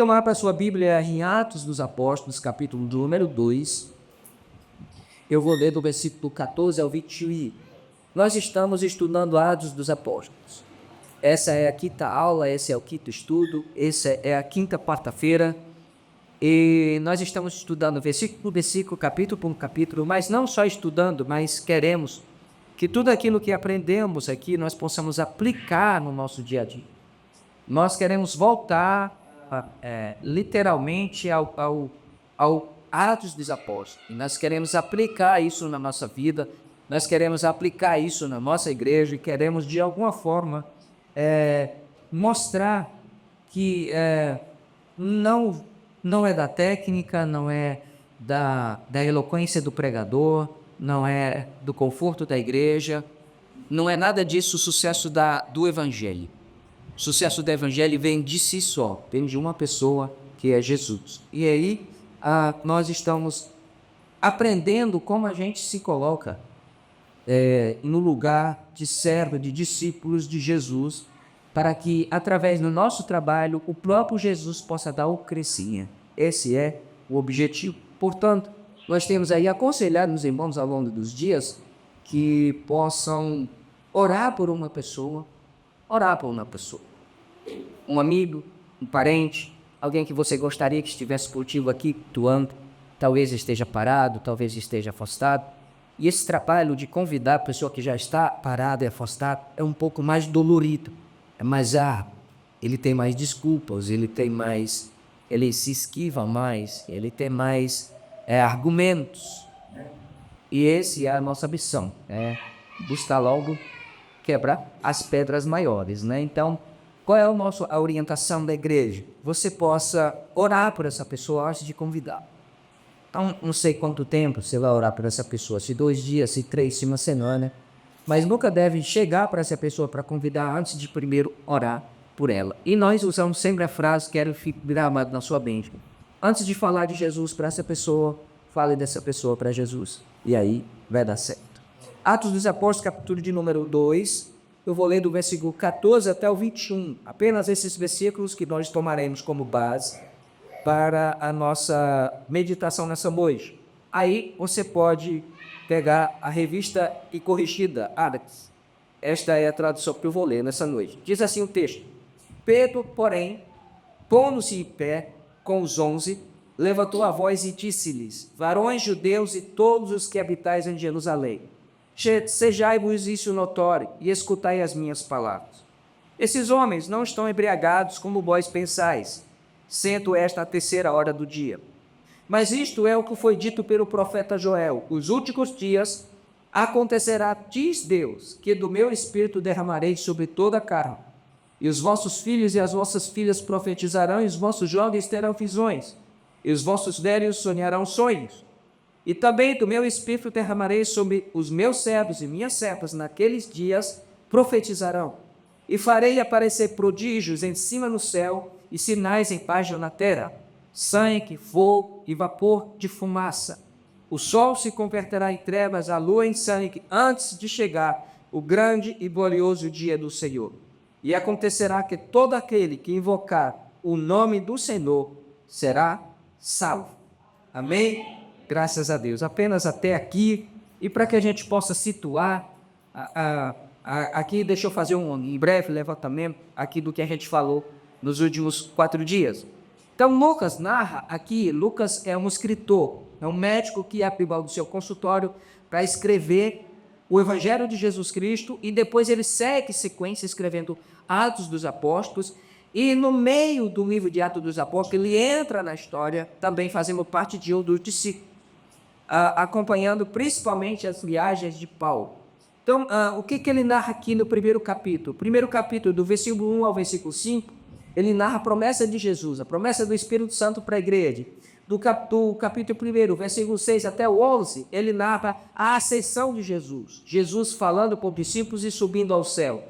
Então, abra sua Bíblia em Atos dos Apóstolos, capítulo número 2. Eu vou ler do versículo 14 ao 21. Nós estamos estudando Atos dos Apóstolos. Essa é a quinta aula, esse é o quinto estudo, essa é a quinta quarta-feira. E nós estamos estudando versículo por versículo, capítulo por capítulo, mas não só estudando, mas queremos que tudo aquilo que aprendemos aqui nós possamos aplicar no nosso dia a dia. Nós queremos voltar literalmente ao Atos dos Apóstolos. E nós queremos aplicar isso na nossa vida, nós queremos aplicar isso na nossa igreja e queremos de alguma forma mostrar que não é da técnica, não é da eloquência do pregador, não é do conforto da igreja, não é nada disso o sucesso do evangelho. O sucesso do evangelho vem de si só, vem de uma pessoa que é Jesus. E aí nós estamos aprendendo como a gente se coloca no lugar de servo, de discípulos de Jesus, para que através do nosso trabalho o próprio Jesus possa dar o crescimento. Esse é o objetivo. Portanto, nós temos aí aconselhado os irmãos ao longo dos dias que possam orar por uma pessoa, um amigo, um parente, alguém que você gostaria que estivesse contigo aqui, atuando, talvez esteja parado, talvez esteja afastado. E esse trabalho de convidar a pessoa que já está parada e afastada é um pouco mais dolorido, é mais árduo, ele tem mais desculpas, ele se esquiva mais, ele tem mais argumentos. E esse é a nossa missão, buscar logo quebrar as pedras maiores, né? Então, qual é a orientação da igreja? Você possa orar por essa pessoa antes de convidar. Então, não sei quanto tempo você vai orar por essa pessoa, se 2 dias, se 3, se uma semana, mas nunca deve chegar para essa pessoa para convidar antes de primeiro orar por ela. E nós usamos sempre a frase, quero ficar gravado na sua mente. Antes de falar de Jesus para essa pessoa, fale dessa pessoa para Jesus. E aí vai dar certo. Atos dos Apóstolos, capítulo de número 2, eu vou ler do versículo 14 até o 21. Apenas esses versículos que nós tomaremos como base para a nossa meditação nessa noite. Aí você pode pegar a revista e corrigida, Adax. Esta é a tradução que eu vou ler nessa noite. Diz assim o texto: Pedro, porém, pondo-se em pé com os 11, levantou a voz e disse-lhes: varões judeus e todos os que habitais em Jerusalém, sejai-vos isso notório e escutai as minhas palavras. Esses homens não estão embriagados como vós pensais, sendo esta a 3ª hora do dia. Mas isto é o que foi dito pelo profeta Joel: os últimos dias acontecerá, diz Deus, que do meu espírito derramarei sobre toda a carne. E os vossos filhos e as vossas filhas profetizarão, e os vossos jovens terão visões, e os vossos velhos sonharão sonhos. E também do meu espírito derramarei sobre os meus servos e minhas servas, naqueles dias profetizarão. E farei aparecer prodígios em cima no céu e sinais embaixo na terra, sangue, fogo e vapor de fumaça. O sol se converterá em trevas, a lua em sangue, antes de chegar o grande e glorioso dia do Senhor. E acontecerá que todo aquele que invocar o nome do Senhor será salvo. Amém? Graças a Deus. Apenas até aqui. E para que a gente possa situar, aqui deixa eu fazer um breve levantamento aqui do que a gente falou nos últimos 4 dias. Então, Lucas narra aqui, Lucas é um escritor, é um médico que abre mão do seu consultório para escrever o Evangelho de Jesus Cristo, e depois ele segue sequência escrevendo Atos dos Apóstolos, e no meio do livro de Atos dos Apóstolos ele entra na história, também fazendo parte de um dos discípulos, acompanhando principalmente as viagens de Paulo. Então, o que ele narra aqui no primeiro capítulo? Primeiro capítulo, do versículo 1 ao versículo 5, ele narra a promessa de Jesus, a promessa do Espírito Santo para a igreja. Do capítulo 1, versículo 6 até o 11, ele narra a ascensão de Jesus. Jesus falando para os discípulos e subindo ao céu.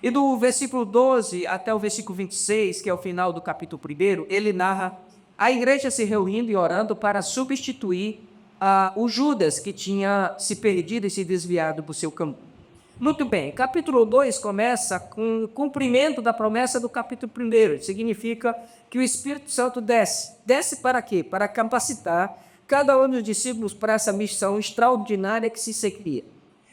E do versículo 12 até o versículo 26, que é o final do capítulo 1, ele narra a igreja se reunindo e orando para substituir o Judas, que tinha se perdido e se desviado do seu caminho. Muito bem, capítulo 2 começa com o cumprimento da promessa do capítulo 1. Significa que o Espírito Santo desce. Desce para quê? Para capacitar cada um dos discípulos para essa missão extraordinária que se seguia.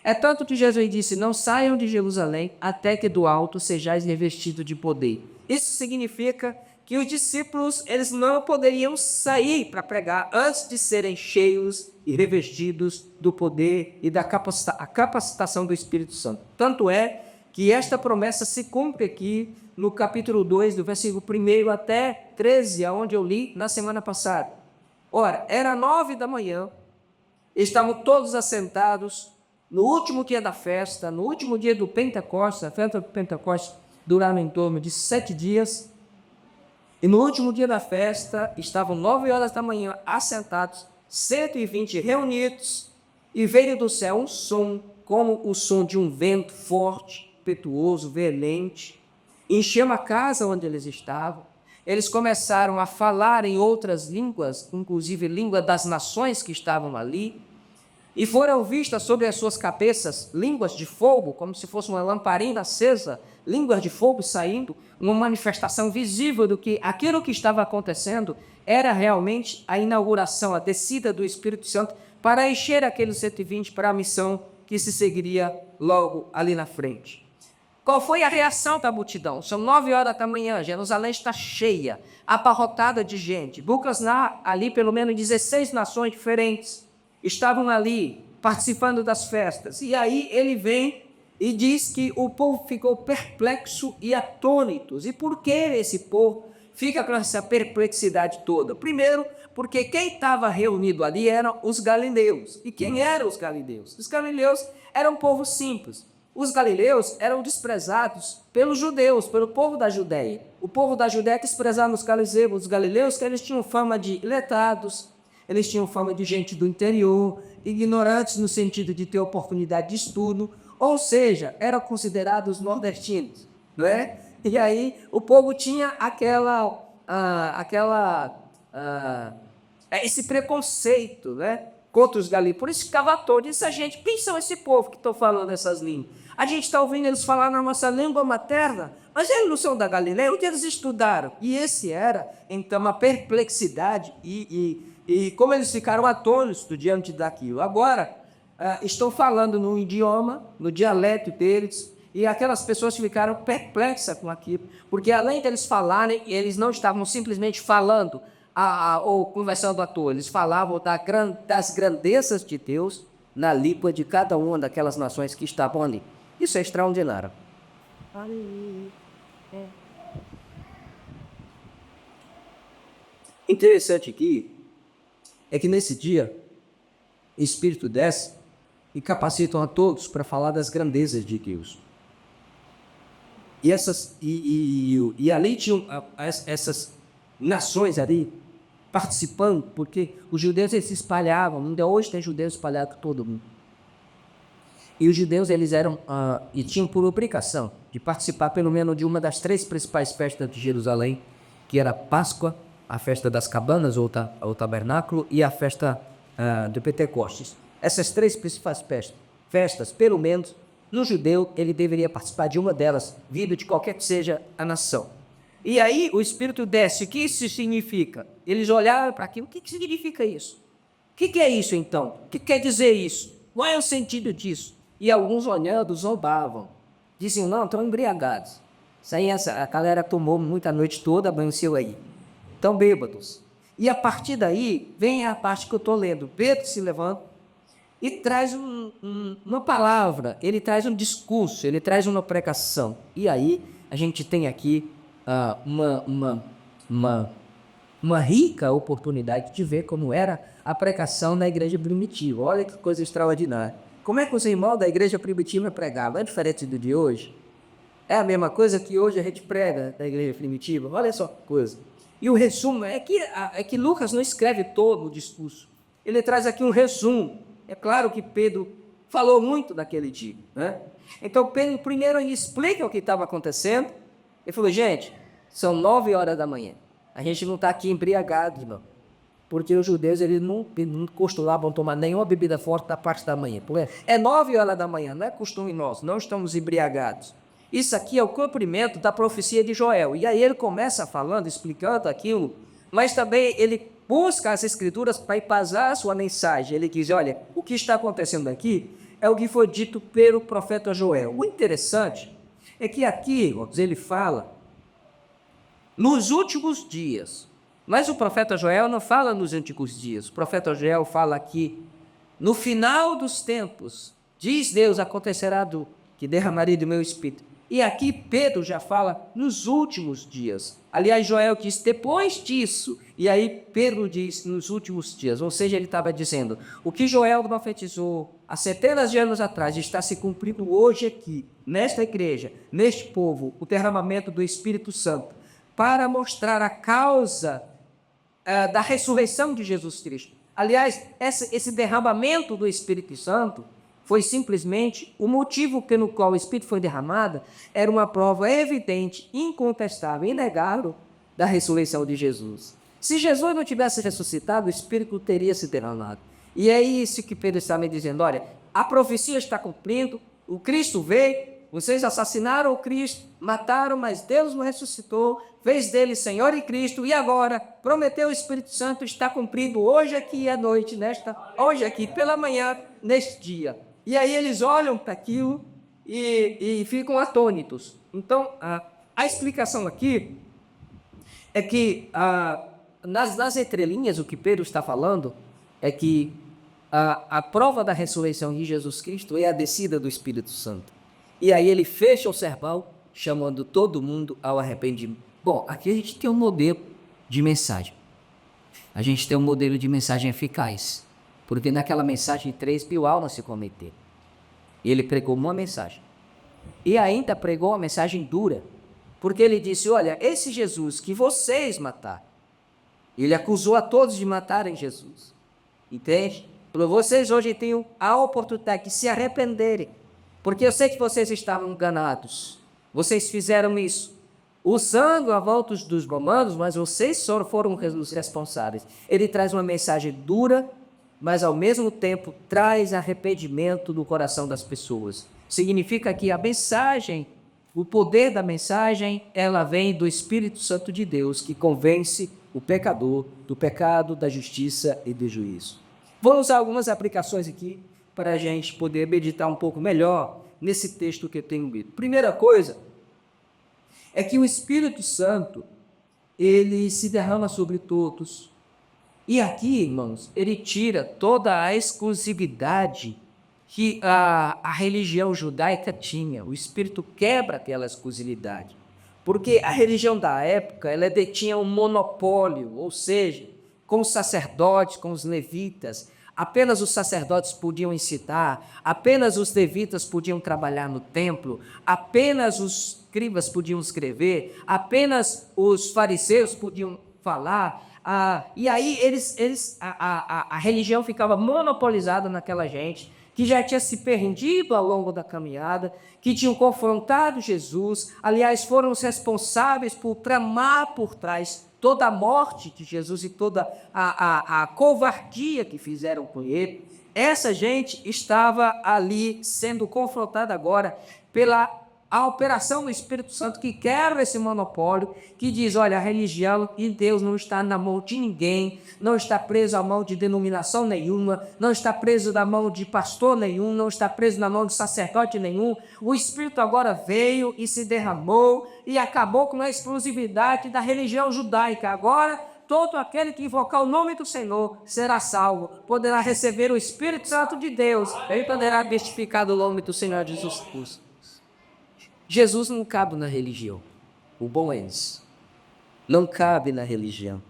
É tanto que Jesus disse: não saiam de Jerusalém até que do alto sejais revestidos de poder. Isso significa que os discípulos eles não poderiam sair para pregar antes de serem cheios e revestidos do poder e da capacitação do Espírito Santo. Tanto é que esta promessa se cumpre aqui no capítulo 2, do versículo 1 até 13, onde eu li na semana passada. Ora, era 9 da manhã, estavam todos assentados no último dia da festa, no último dia do Pentecostes. A festa do Pentecostes durava em torno de 7 dias. E no último dia da festa, estavam 9 horas da manhã, assentados, 120 reunidos, e veio do céu um som, como o som de um vento forte, impetuoso, veemente, encheu a casa onde eles estavam. Eles começaram a falar em outras línguas, inclusive língua das nações que estavam ali, e foram vistas sobre as suas cabeças línguas de fogo, como se fosse uma lamparina acesa, línguas de fogo saindo, uma manifestação visível do que aquilo que estava acontecendo era realmente a inauguração, a descida do Espírito Santo para encher aqueles 120 para a missão que se seguiria logo ali na frente. Qual foi a reação da multidão? São 9 horas da manhã, Jerusalém está cheia, abarrotada de gente. Lucas narra ali pelo menos 16 nações diferentes estavam ali participando das festas. E aí ele vem e diz que o povo ficou perplexo e atônitos. E por que esse povo fica com essa perplexidade toda? Primeiro, porque quem estava reunido ali eram os galileus. E quem eram os galileus? Os galileus eram um povo simples. Os galileus eram desprezados pelos judeus, pelo povo da Judéia. O povo da Judéia desprezava os galileus, que eles tinham fama de letrados, eles tinham fama de gente do interior, ignorantes no sentido de ter oportunidade de estudo, ou seja, eram considerados nordestinos, não é? E aí o povo tinha esse preconceito, né, contra os galileus. Por isso ficava atônito. Essa gente, quem são esse povo que estão falando essas línguas? A gente está ouvindo eles falar na nossa língua materna, mas eles não são da Galileia, onde eles estudaram? E esse era, então, uma perplexidade e como eles ficaram atônitos diante daquilo. Agora, estão falando no idioma, no dialeto deles, e aquelas pessoas ficaram perplexas com aquilo, porque além deles falarem, eles não estavam simplesmente falando ou conversando à toa, eles falavam das grandezas de Deus na língua de cada uma daquelas nações que estavam ali. Isso é extraordinário. Interessante aqui é que nesse dia, o Espírito desce e capacitam a todos para falar das grandezas de Deus. E ali tinham essas nações ali participando, porque os judeus eles se espalhavam. Ainda hoje tem judeus espalhados por todo mundo. E os judeus eles eram e tinham por obrigação de participar pelo menos de uma das 3 principais festas de Jerusalém, que era a Páscoa, a festa das cabanas ou tabernáculo e a festa do Pentecostes. Essas 3 principais festas, pelo menos, no judeu, ele deveria participar de uma delas, vindo de qualquer que seja a nação. E aí o Espírito desce. O que isso significa? Eles olharam para aquilo. O que significa isso? O que é isso, então? O que quer dizer isso? Qual é o sentido disso? E alguns olhando, zombavam. Diziam, não, estão embriagados. Isso aí, a galera tomou muita noite toda, amanheceu aí. Estão bêbados. E a partir daí, vem a parte que eu estou lendo. Pedro se levanta e traz uma palavra, ele traz um discurso, ele traz uma pregação. E aí, a gente tem aqui uma rica oportunidade de ver como era a pregação na igreja primitiva. Olha que coisa extraordinária. Como é que os irmãos da igreja primitiva pregavam? É diferente do de hoje? É a mesma coisa que hoje a gente prega da igreja primitiva? Olha só que coisa. E o resumo é que Lucas não escreve todo o discurso. Ele traz aqui um resumo. É claro que Pedro falou muito naquele dia, né? Então Pedro primeiro ele explica o que estava acontecendo. Ele falou, gente, são 9 horas da manhã. A gente não está aqui embriagado, não. porque os judeus eles não costumavam tomar nenhuma bebida forte da parte da manhã. É 9 horas da manhã, não é costume nosso, não estamos embriagados. Isso aqui é o cumprimento da profecia de Joel. E aí ele começa falando, explicando aquilo, mas também ele busca as escrituras para embasar a sua mensagem. Ele diz, olha, o que está acontecendo aqui é o que foi dito pelo profeta Joel. O interessante é que aqui, irmãos, ele fala nos últimos dias. Mas o profeta Joel não fala nos últimos dias. O profeta Joel fala aqui, no final dos tempos, diz Deus, acontecerá que derramaria do meu espírito. E aqui Pedro já fala nos últimos dias. Aliás, Joel diz depois disso. E aí Pedro diz nos últimos dias. Ou seja, ele estava dizendo, o que Joel profetizou há centenas de anos atrás está se cumprindo hoje aqui, nesta igreja, neste povo, o derramamento do Espírito Santo, para mostrar a causa da ressurreição de Jesus Cristo. Aliás, esse derramamento do Espírito Santo foi simplesmente o motivo pelo qual o Espírito foi derramado, era uma prova evidente, incontestável, inegável da ressurreição de Jesus. Se Jesus não tivesse ressuscitado, o Espírito teria se derramado. E é isso que Pedro está me dizendo, olha, a profecia está cumprindo, o Cristo veio, vocês assassinaram o Cristo, mataram, mas Deus não ressuscitou, fez dele Senhor e Cristo, e agora prometeu o Espírito Santo, está cumprido hoje aqui à noite, hoje aqui pela manhã, neste dia. E aí eles olham para aquilo e ficam atônitos. Então, a explicação aqui é que, nas entrelinhas, o que Pedro está falando é que a prova da ressurreição de Jesus Cristo é a descida do Espírito Santo. E aí ele fecha o sermão, chamando todo mundo ao arrependimento. Bom, aqui a gente tem um modelo de mensagem. A gente tem um modelo de mensagem eficaz. Porque naquela mensagem 3.000 almas se cometeram. Ele pregou uma mensagem. E ainda pregou uma mensagem dura. Porque ele disse, olha, esse Jesus que vocês mataram, ele acusou a todos de matarem Jesus. Entende? Para vocês hoje têm a oportunidade de se arrependerem. Porque eu sei que vocês estavam enganados. Vocês fizeram isso usando a volta dos romanos, mas vocês só foram os responsáveis. Ele traz uma mensagem dura, mas ao mesmo tempo traz arrependimento no coração das pessoas. Significa que a mensagem, o poder da mensagem, ela vem do Espírito Santo de Deus, que convence o pecador do pecado, da justiça e do juízo. Vou usar algumas aplicações aqui para a gente poder meditar um pouco melhor nesse texto que eu tenho lido. Primeira coisa é que o Espírito Santo, ele se derrama sobre todos. E aqui, irmãos, ele tira toda a exclusividade que a religião judaica tinha. O Espírito quebra aquela exclusividade. Porque a religião da época, ela detinha um monopólio, ou seja, com os sacerdotes, com os levitas, apenas os sacerdotes podiam ensinar, apenas os levitas podiam trabalhar no templo, apenas os escribas podiam escrever, apenas os fariseus podiam falar. E aí a religião ficava monopolizada naquela gente que já tinha se perdido ao longo da caminhada, que tinham confrontado Jesus, aliás, foram os responsáveis por tramar por trás toda a morte de Jesus e toda a covardia que fizeram com ele. Essa gente estava ali sendo confrontada agora pela a operação do Espírito Santo que quebra esse monopólio, que diz, olha, a religião de Deus não está na mão de ninguém, não está preso à mão de denominação nenhuma, não está preso na mão de pastor nenhum, não está preso na mão de sacerdote nenhum. O Espírito agora veio e se derramou e acabou com a exclusividade da religião judaica. Agora, todo aquele que invocar o nome do Senhor será salvo, poderá receber o Espírito Santo de Deus e poderá testificar do nome do Senhor Jesus Cristo. Jesus não cabe na religião. O bom é isso. Não cabe na religião.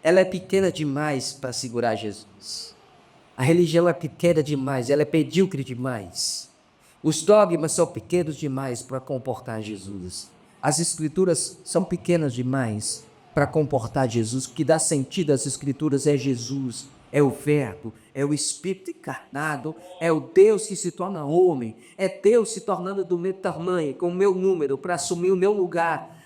Ela é pequena demais para segurar Jesus. A religião é pequena demais, ela é medíocre demais. Os dogmas são pequenos demais para comportar Jesus. As escrituras são pequenas demais para comportar Jesus. O que dá sentido às escrituras é Jesus. É o Verbo, é o Espírito encarnado, é o Deus que se torna homem, é Deus se tornando do meu tamanho, com o meu número, para assumir o meu lugar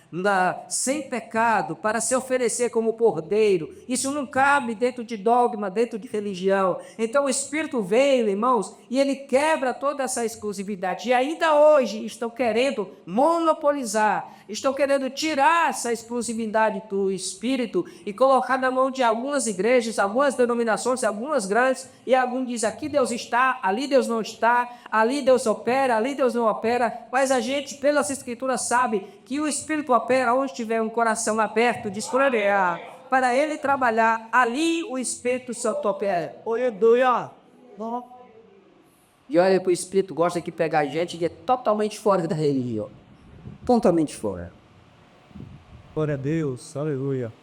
sem pecado, para se oferecer como cordeiro. Isso não cabe dentro de dogma, dentro de religião. Então o Espírito veio, irmãos, e ele quebra toda essa exclusividade. E ainda hoje estão querendo monopolizar, estão querendo tirar essa exclusividade do Espírito e colocar na mão de algumas igrejas, algumas denominações, algumas grandes, e alguns dizem aqui Deus está, ali Deus não está, ali Deus opera, ali Deus não opera, mas a gente, pelas Escrituras, sabe que o Espírito opera onde tiver um coração aberto, de escolher, para ele trabalhar, ali o Espírito Santo opera. Aleluia! E olha, o Espírito gosta de pegar gente que é totalmente fora da religião. Totalmente fora. Glória a Deus, aleluia.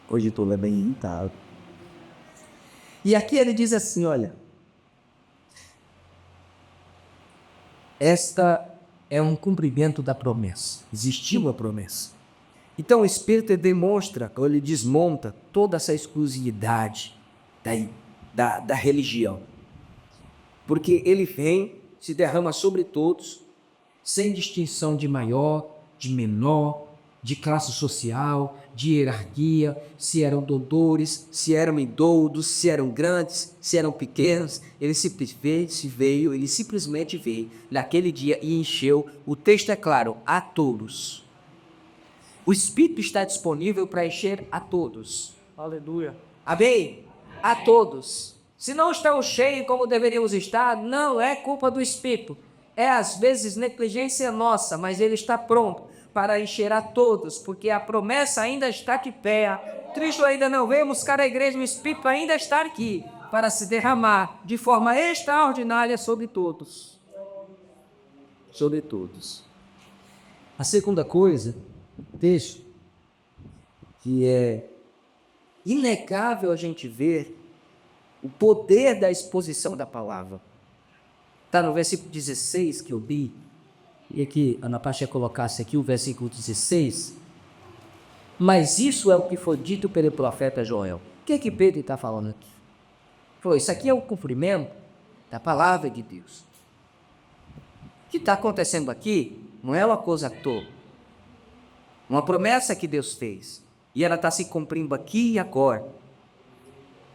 Hoje estou bem irritado. E aqui ele diz assim, olha. Esta é um cumprimento da promessa. Existiu a promessa. Então o Espírito demonstra, ou ele desmonta toda essa exclusividade da religião. Porque ele vem, se derrama sobre todos, sem distinção de maior, de menor, de classe social, de hierarquia, se eram doutores, se eram idoudos, se eram grandes, se eram pequenos. Ele simplesmente veio naquele dia e encheu, o texto é claro, a todos. O Espírito está disponível para encher a todos. Aleluia. Amém? A todos. Se não estamos cheios como deveríamos estar, não é culpa do Espírito. É às vezes negligência nossa, mas ele está pronto para encher a todos, porque a promessa ainda está de pé. Cristo ainda não veio buscar a igreja, o Espírito ainda está aqui para se derramar de forma extraordinária sobre todos. Sobre todos. A segunda coisa, texto, que é inegável a gente ver o poder da exposição da palavra. Está no versículo 16 que eu li, e aqui Ana Pacha colocasse aqui o versículo 16, mas isso é o que foi dito pelo profeta Joel. O que Pedro está falando aqui? Isso aqui é o cumprimento da palavra de Deus. O que está acontecendo aqui não é uma coisa à toa, uma promessa que Deus fez, e ela está se cumprindo aqui e agora.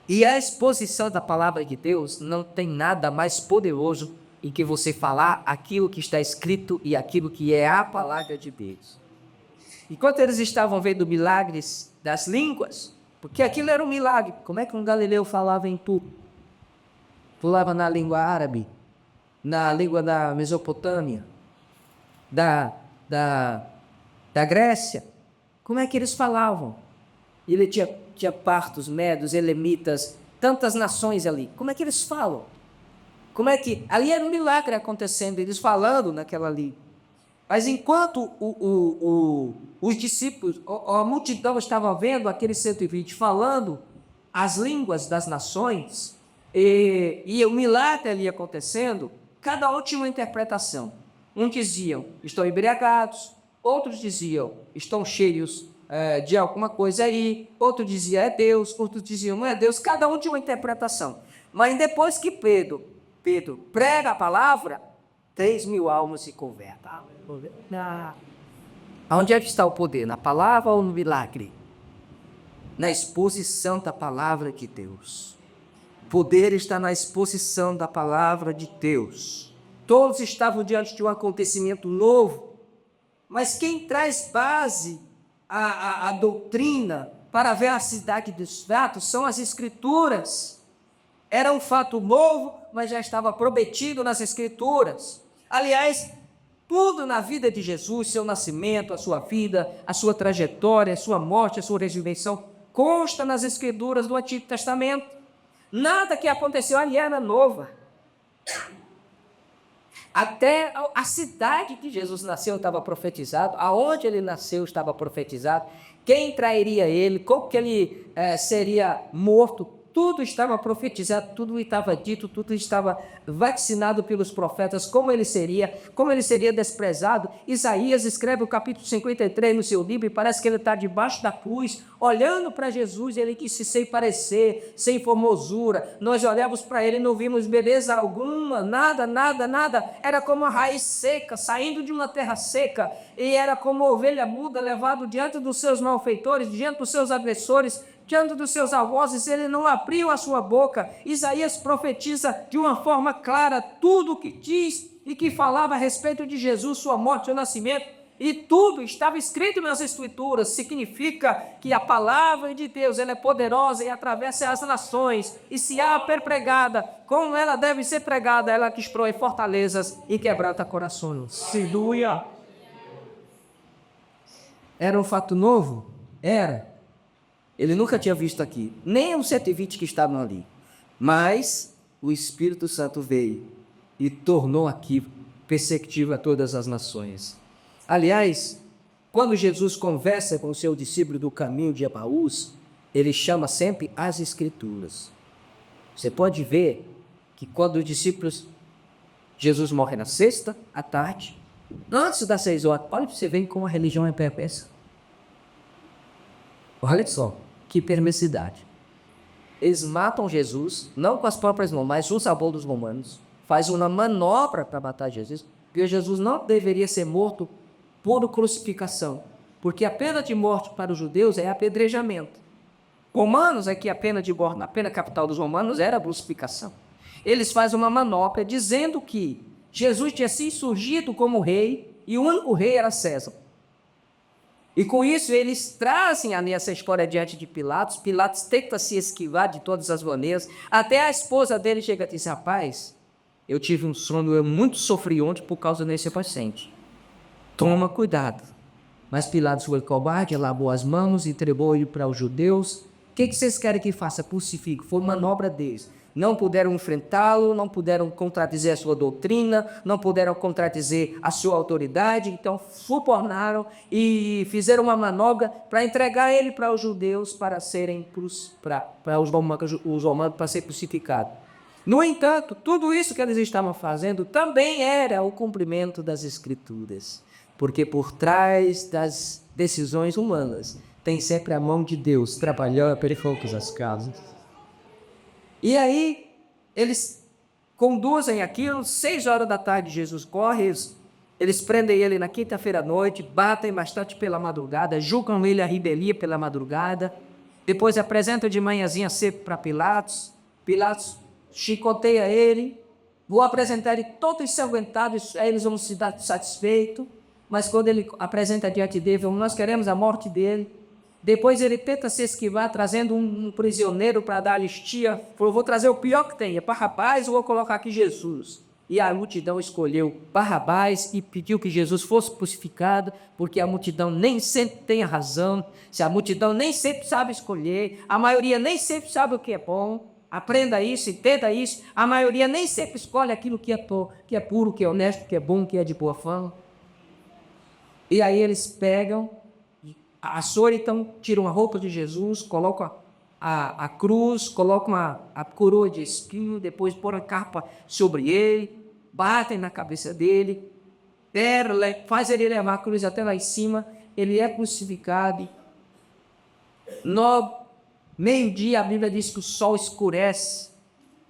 E a exposição da palavra de Deus não tem nada mais poderoso em que você falar aquilo que está escrito e aquilo que é a palavra de Deus. Enquanto eles estavam vendo milagres das línguas, porque aquilo era um milagre, como é que um galileu falava em tudo? Falava na língua árabe, na língua da Mesopotâmia, da Grécia. Como é que eles falavam? Ele tinha partos, medos, elemitas, tantas nações ali. Como é que eles falam? Como é que... Ali era um milagre acontecendo, eles falando naquela língua. Mas enquanto os discípulos, a multidão estava vendo aqueles 120 falando as línguas das nações, e o milagre ali acontecendo, cada um tinha uma interpretação. Uns diziam, estão embriagados, outros diziam, estão cheios de alguma coisa aí, outro dizia, é Deus, outros diziam, não é Deus, cada um tinha uma interpretação. Mas depois que Pedro prega a palavra, 3.000 almas se convertem. Onde é que está o poder? Na palavra ou no milagre? Na exposição da palavra de Deus. O poder está na exposição da palavra de Deus. Todos estavam diante de um acontecimento novo, mas quem traz base à doutrina para a veracidade dos fatos são as Escrituras. Era um fato novo, mas já estava prometido nas Escrituras. Aliás, tudo na vida de Jesus, seu nascimento, a sua vida, a sua trajetória, a sua morte, a sua ressurreição, consta nas Escrituras do Antigo Testamento. Nada que aconteceu ali era nova. Até a cidade que Jesus nasceu estava profetizado, aonde ele nasceu estava profetizado, quem trairia ele, como que ele seria morto, tudo estava profetizado, tudo estava dito, tudo estava vacinado pelos profetas, como ele seria desprezado. Isaías escreve o capítulo 53 no seu livro e parece que ele está debaixo da cruz, olhando para Jesus, ele disse, sem parecer, sem formosura. Nós olhamos para ele e não vimos beleza alguma, nada, era como uma raiz seca, saindo de uma terra seca, e era como uma ovelha muda, levado diante dos seus malfeitores, diante dos seus agressores, diante dos seus algozes, ele não abriu a sua boca. Isaías profetiza de uma forma clara tudo o que diz e que falava a respeito de Jesus, sua morte, seu nascimento, e tudo estava escrito nas Escrituras. Significa que a palavra de Deus, ela é poderosa e atravessa as nações, e se há pregada, como ela deve ser pregada, ela que destrói fortalezas e quebranta corações. Aleluia. Era um fato novo? Era. Ele nunca tinha visto aqui, nem os 120 que estavam ali. Mas o Espírito Santo veio e tornou aqui perceptível a todas as nações. Aliás, quando Jesus conversa com o seu discípulo do caminho de Emaús, ele chama sempre as Escrituras. Você pode ver que quando os discípulos, Jesus morre na sexta, à tarde, antes das 6 horas, olha para você ver como a religião é perversa. Olha só. Que perversidade. Eles matam Jesus, não com as próprias mãos, mas o sabor dos romanos. Faz uma manobra para matar Jesus, porque Jesus não deveria ser morto por crucificação, porque a pena de morte para os judeus é apedrejamento. Romanos é que a pena de morte, na pena capital dos romanos, era a crucificação. Eles fazem uma manobra dizendo que Jesus tinha se insurgido como rei e o único rei era César. E com isso eles trazem essa história diante de Pilatos. Pilatos tenta se esquivar de todas as maneiras. Até a esposa dele chega e diz, rapaz, eu tive um sono, eu muito sofri ontem por causa desse paciente. Toma cuidado. Mas Pilatos foi covarde, lavou as mãos, entregou ele para os judeus. O que vocês querem que faça? Crucifique. Foi manobra deles. Não puderam enfrentá-lo, não puderam contradizer a sua doutrina, não puderam contradizer a sua autoridade, então subornaram e fizeram uma manobra para entregar ele para os judeus para os romanos para ser crucificado. No entanto, tudo isso que eles estavam fazendo também era o cumprimento das Escrituras, porque por trás das decisões humanas tem sempre a mão de Deus trabalhando para todas as casas. E aí, eles conduzem aquilo, 6 horas da tarde, Jesus corre, eles prendem ele na quinta-feira à noite, batem bastante pela madrugada, julgam ele a rebelia pela madrugada, depois apresentam de manhãzinha cedo para Pilatos, Pilatos chicoteia ele, vou apresentar ele todo ensanguentado, aí eles vão se dar satisfeitos, mas quando ele apresenta diante dele, nós queremos a morte dele. Depois ele tenta se esquivar, trazendo um prisioneiro para dar a anistia. Falou, vou trazer o pior que tem, é Barrabás, ou vou colocar aqui Jesus. E a multidão escolheu Barrabás e pediu que Jesus fosse crucificado, porque a multidão nem sempre tem a razão, se a multidão nem sempre sabe escolher, a maioria nem sempre sabe o que é bom. Aprenda isso, entenda isso. A maioria nem sempre escolhe aquilo que é puro, que é honesto, que é bom, que é de boa fama. E aí eles pegam... então tiram a roupa de Jesus, colocam a cruz, colocam a coroa de espinho, depois põem a capa sobre ele, batem na cabeça dele, faz ele levar a cruz até lá em cima, ele é crucificado. No meio-dia a Bíblia diz que o sol escurece,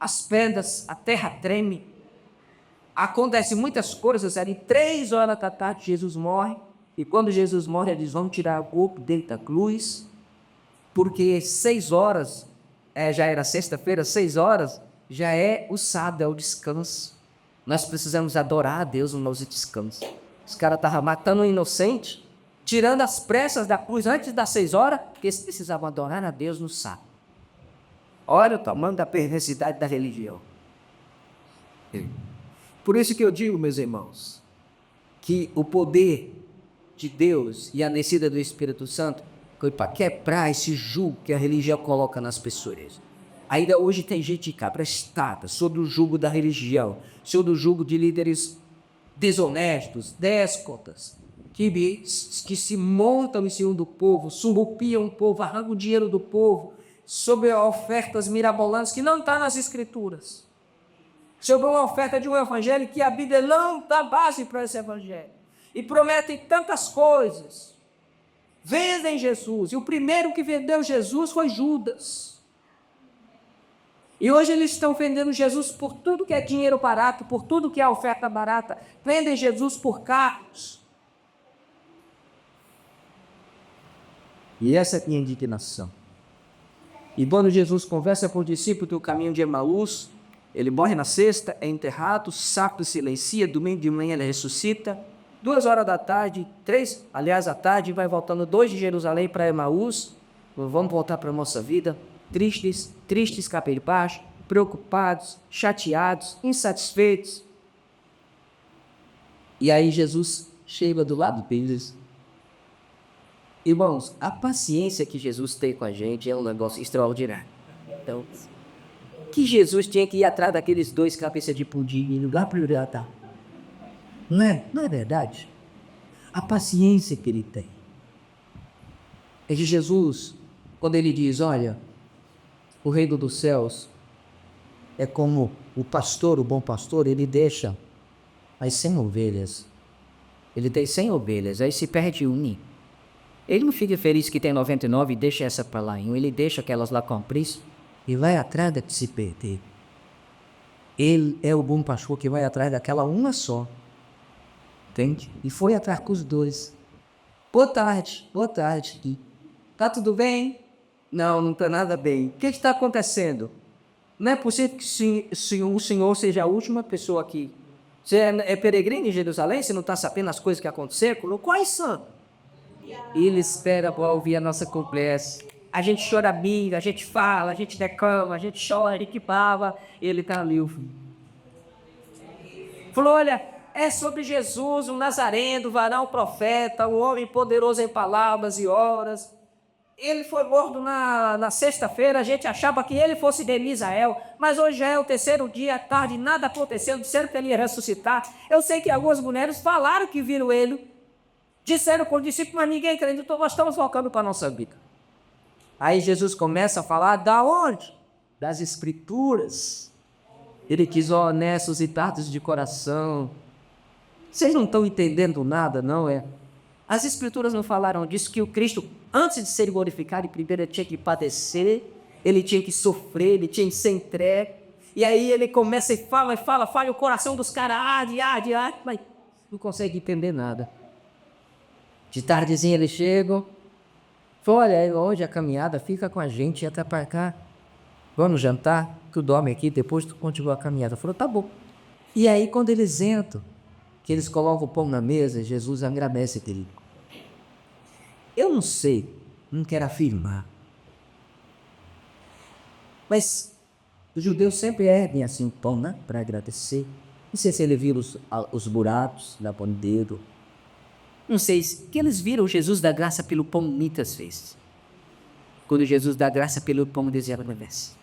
as pedras, a terra treme, acontecem muitas coisas, ali 3 horas da tarde Jesus morre. E quando Jesus morre, eles vão tirar o corpo dele da cruz, porque 6 horas, já era sexta-feira, 6 horas, já é o sábado, é o descanso. Nós precisamos adorar a Deus no nosso descanso. Os caras estavam matando um inocente, tirando as pressas da cruz antes das 6 horas, porque eles precisavam adorar a Deus no sábado. Olha o tamanho da perversidade da religião. Por isso que eu digo, meus irmãos, que o poder de Deus e a descida do Espírito Santo foi para quebrar esse jugo que a religião coloca nas pessoas. Ainda hoje tem gente cabrestada sob o jugo da religião, sob o jugo de líderes desonestos, déspotas, que se montam em cima do povo, surrupiam o povo, arrancam o dinheiro do povo, sobre ofertas mirabolantes que não está nas Escrituras, sobre uma oferta de um evangelho que a Bíblia não dá base para esse evangelho, e prometem tantas coisas, vendem Jesus, e o primeiro que vendeu Jesus foi Judas, e hoje eles estão vendendo Jesus por tudo que é dinheiro barato, por tudo que é oferta barata, vendem Jesus por carros. E essa é a minha indignação. E quando Jesus conversa com o discípulo do caminho de Emaús, ele morre na sexta, é enterrado, sábado silencia, domingo de manhã ele ressuscita, 2 horas da tarde, 3, aliás, à tarde, vai voltando 2 de Jerusalém para Emaús, vamos voltar para a nossa vida, tristes, cabisbaixos, preocupados, chateados, insatisfeitos. E aí Jesus chega do lado deles. Irmãos, a paciência que Jesus tem com a gente é um negócio extraordinário. Então, que Jesus tinha que ir atrás daqueles 2 cabeças de pudim lá para o altar. Não é verdade? A paciência que ele tem. É de Jesus, quando ele diz, olha, o reino dos céus é como o pastor, o bom pastor, ele deixa as 100 ovelhas. Ele tem 100 ovelhas, aí se perde uma. Ele não fica feliz que tem 99 e deixa essa para lá. Ele deixa aquelas lá com preço e vai atrás da que se perder. Ele é o bom pastor que vai atrás daquela uma só. Entende? E foi atrás com os 2. Boa tarde. Tá tudo bem? Não tá nada bem. O que está acontecendo? Não é possível que o senhor seja a última pessoa aqui. Você é peregrino em Jerusalém? Você não está sabendo as coisas que aconteceram? Quais são? Ele espera para ouvir a nossa conversa. A gente chora amiga, a gente fala, a gente declama, a gente chora, a gente baba. Ele está ali. Falou, olha, é sobre Jesus, o Nazareno, o varão profeta, o homem poderoso em palavras e horas. Ele foi morto na sexta-feira, a gente achava que ele fosse de Israel, mas hoje é o 3º dia, à tarde, nada aconteceu, disseram que ele ia ressuscitar. Eu sei que algumas mulheres falaram que viram ele, disseram com o discípulo, mas ninguém acreditou, nós estamos voltando para a nossa vida. Aí Jesus começa a falar, da onde? Das Escrituras. Ele quis honestos e tardos de coração. Vocês não estão entendendo nada, não é? As Escrituras não falaram disso, que o Cristo, antes de ser glorificado, primeiro ele tinha que padecer, ele tinha que sofrer, ele tinha que ser entregue. E aí ele começa e fala, e o coração dos caras arde, mas não consegue entender nada. De tardezinha eles chegam, falam, olha, hoje a caminhada, fica com a gente até para cá. Vamos jantar, tu dorme aqui, depois tu continua a caminhada. Falou, tá bom. E aí quando eles entram, que eles colocam o pão na mesa, Jesus agradece dele. Eu não sei, não quero afirmar, mas os judeus sempre erguem assim o pão, né, para agradecer. Não sei se eles viram os buracos da pandeiro. Não sei que eles viram Jesus dar graça pelo pão muitas vezes. Quando Jesus dá graça pelo pão, desaparece.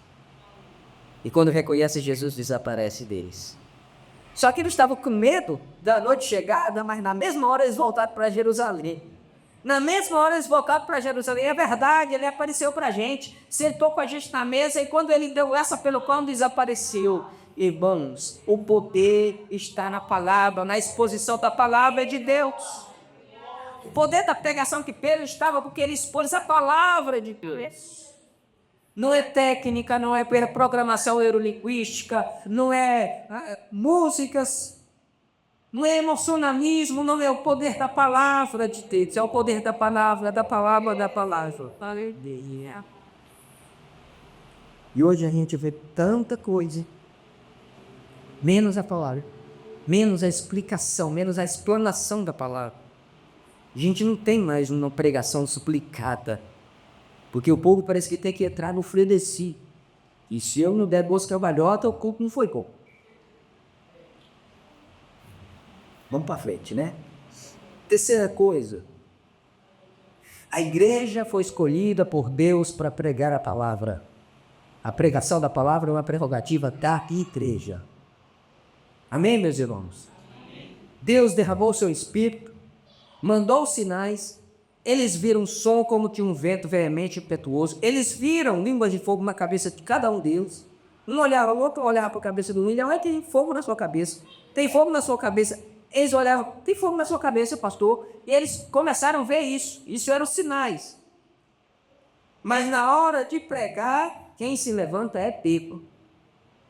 E quando reconhece Jesus, desaparece deles. Só que eles estavam com medo da noite chegada, mas na mesma hora eles voltaram para Jerusalém. Na mesma hora eles voltaram para Jerusalém. É verdade, ele apareceu para a gente, sentou com a gente na mesa e quando ele deu essa pelo pão, desapareceu. Irmãos, o poder está na palavra, na exposição da palavra de Deus. O poder da pregação que Pedro estava porque ele expôs a palavra de Deus. Não é técnica, não é programação neurolinguística, não é músicas, não é emocionalismo, não é o poder da palavra de Deus, é o poder da palavra. E hoje a gente vê tanta coisa, menos a palavra, menos a explicação, menos a explanação da palavra. A gente não tem mais uma pregação suplicada, porque o povo parece que tem que entrar no frenesi. E se eu não der duas cambalhotas, o culto não foi bom. Vamos para frente, né? Terceira coisa. A igreja foi escolhida por Deus para pregar a palavra. A pregação da palavra é uma prerrogativa da igreja. Amém, meus irmãos? Deus derramou o seu Espírito, mandou sinais, Eles viram um som como de um vento veemente e impetuoso. Eles viram línguas de fogo na cabeça de cada um deles. Um olhava, o outro olhava para a cabeça do William, olha, tem fogo na sua cabeça. Tem fogo na sua cabeça. Eles olhavam, tem fogo na sua cabeça, pastor. E eles começaram a ver isso. Isso eram sinais. Mas na hora de pregar, quem se levanta é Pedro.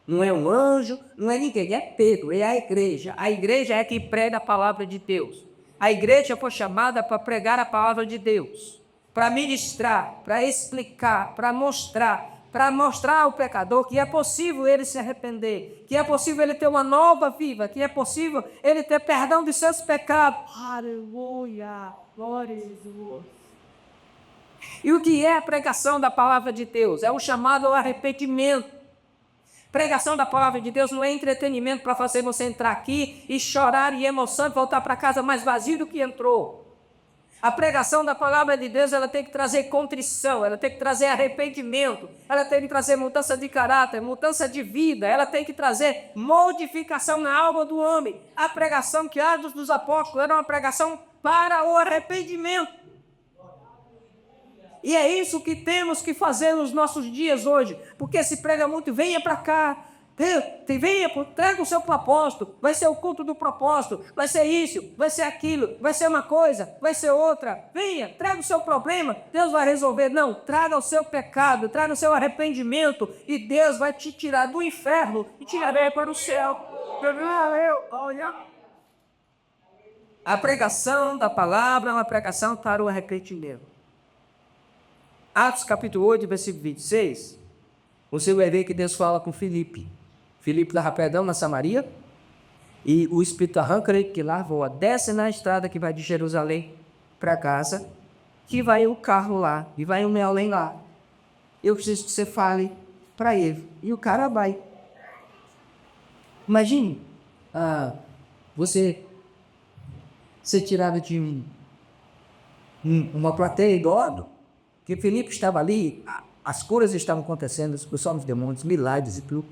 Não é um anjo, não é ninguém, é Pedro, é a igreja. A igreja é que prega a palavra de Deus. A igreja foi chamada para pregar a palavra de Deus, para ministrar, para explicar, para mostrar ao pecador que é possível ele se arrepender, que é possível ele ter uma nova vida, que é possível ele ter perdão de seus pecados. Aleluia, glória a Jesus. E o que é a pregação da palavra de Deus? É o chamado ao arrependimento. Pregação da palavra de Deus não é entretenimento para fazer você entrar aqui e chorar e emoção e voltar para casa mais vazio do que entrou. A pregação da palavra de Deus, ela tem que trazer contrição, ela tem que trazer arrependimento, ela tem que trazer mudança de caráter, mudança de vida, ela tem que trazer modificação na alma do homem. A pregação que Atos dos Apóstolos era uma pregação para o arrependimento. E é isso que temos que fazer nos nossos dias hoje, porque se prega muito, venha para cá, venha, traga o seu propósito, vai ser o culto do propósito, vai ser isso, vai ser aquilo, vai ser uma coisa, vai ser outra, venha, traga o seu problema, Deus vai resolver. Não, traga o seu pecado, traga o seu arrependimento, e Deus vai te tirar do inferno e te levar para o céu. Olha. A pregação da palavra é uma pregação para o arrependimento. Atos capítulo 8, versículo 26, você vai ver que Deus fala com Filipe. Filipe dava perdão na Samaria, e o Espírito arranca ele que lá voa, desce na estrada que vai de Jerusalém para casa, que vai o carro lá, e vai o Meolém lá. Eu preciso que você fale para ele. E o cara vai. Imagine, você tirava de uma plateia igual, que Filipe estava ali, as curas estavam acontecendo, as expulsões dos demônios, milagres e tudo.